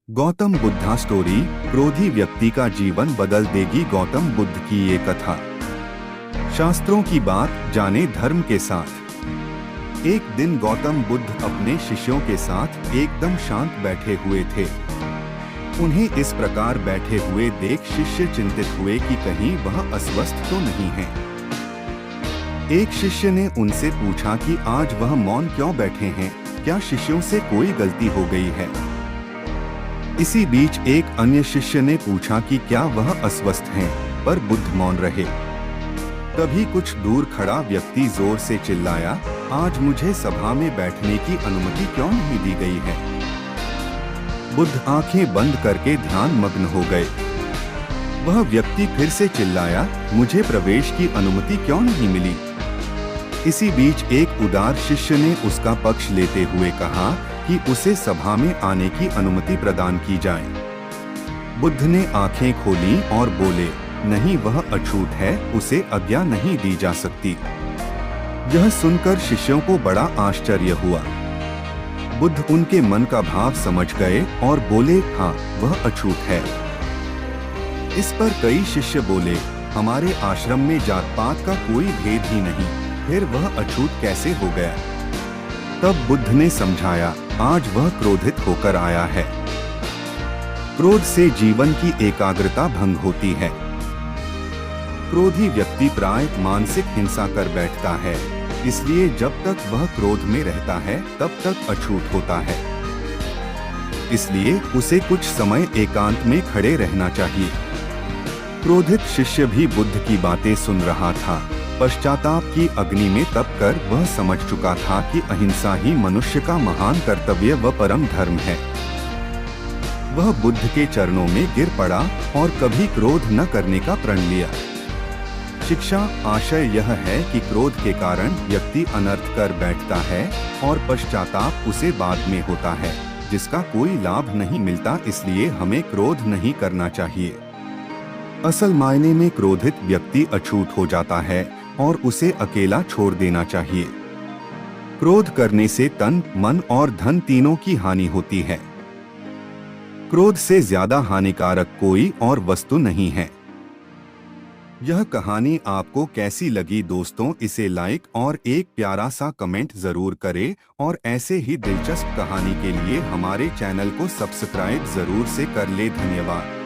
Gautam Buddha story. क्रोधी व्यक्ति का जीवन बदल देगी गौतम बुद्ध की ये कथा। शास्त्रों की बात जाने धर्म के साथ। एक दिन गौतम बुद्ध अपने शिष्यों के साथ एकदम शांत बैठे हुए थे। उन्हें इस प्रकार बैठे हुए देख शिष्य चिंतित हुए कि कहीं वह अस्वस्थ तो नहीं है। एक शिष्य ने उनसे पूछा कि आज वह मौन क्यों बैठे हैं, क्या शिष्यों से कोई गलती हो गई है। इसी बीच एक अन्य शिष्य ने पूछा कि क्या वह अस्वस्थ हैं, पर बुद्ध मौन रहे। तभी कुछ दूर खड़ा व्यक्ति जोर से चिल्लाया, आज मुझे सभा में बैठने की अनुमति क्यों नहीं दी गई है। बुद्ध आंखें बंद करके ध्यान मग्न हो गए। वह व्यक्ति फिर से चिल्लाया, मुझे प्रवेश की अनुमति क्यों नहीं मिली। इसी बीच एक उदार शिष्य ने उसका पक्ष लेते हुए कहा कि उसे सभा में आने की अनुमति प्रदान की जाए। बुद्ध ने आंखें खोली और बोले, नहीं, वह अछूत है, उसे आज्ञा नहीं दी जा सकती। यह सुनकर शिष्यों को बड़ा आश्चर्य हुआ। बुद्ध उनके मन का भाव समझ गए और बोले, हाँ, वह अछूत है। इस पर कई शिष्य बोले, हमारे आश्रम में जात पात का कोई भेद ही नहीं, फिर वह अछूत कैसे हो गया। तब बुद्ध ने समझाया, आज वह क्रोधित होकर आया है। क्रोध से जीवन की एकाग्रता भंग होती है। क्रोधी व्यक्ति प्राय मानसिक हिंसा कर बैठता है, इसलिए जब तक वह क्रोध में रहता है तब तक अछूत होता है। इसलिए उसे कुछ समय एकांत में खड़े रहना चाहिए। क्रोधित शिष्य भी बुद्ध की बातें सुन रहा था। पश्चाताप की अग्नि में तप कर वह समझ चुका था कि अहिंसा ही मनुष्य का महान कर्तव्य व परम धर्म है। वह बुद्ध के चरणों में गिर पड़ा और कभी क्रोध न करने का प्रण लिया। शिक्षा आशय यह है कि क्रोध के कारण व्यक्ति अनर्थ कर बैठता है और पश्चाताप उसे बाद में होता है, जिसका कोई लाभ नहीं मिलता। इसलिए हमें क्रोध नहीं करना चाहिए। असल मायने में क्रोधित व्यक्ति अछूत हो जाता है और उसे अकेला छोड़ देना चाहिए। क्रोध करने से तन, मन और धन तीनों की हानि होती है। क्रोध से ज्यादा हानिकारक कोई और वस्तु नहीं है। यह कहानी आपको कैसी लगी दोस्तों, इसे लाइक और एक प्यारा सा कमेंट जरूर करें और ऐसे ही दिलचस्प कहानी के लिए हमारे चैनल को सब्सक्राइब जरूर से कर ले। धन्यवाद।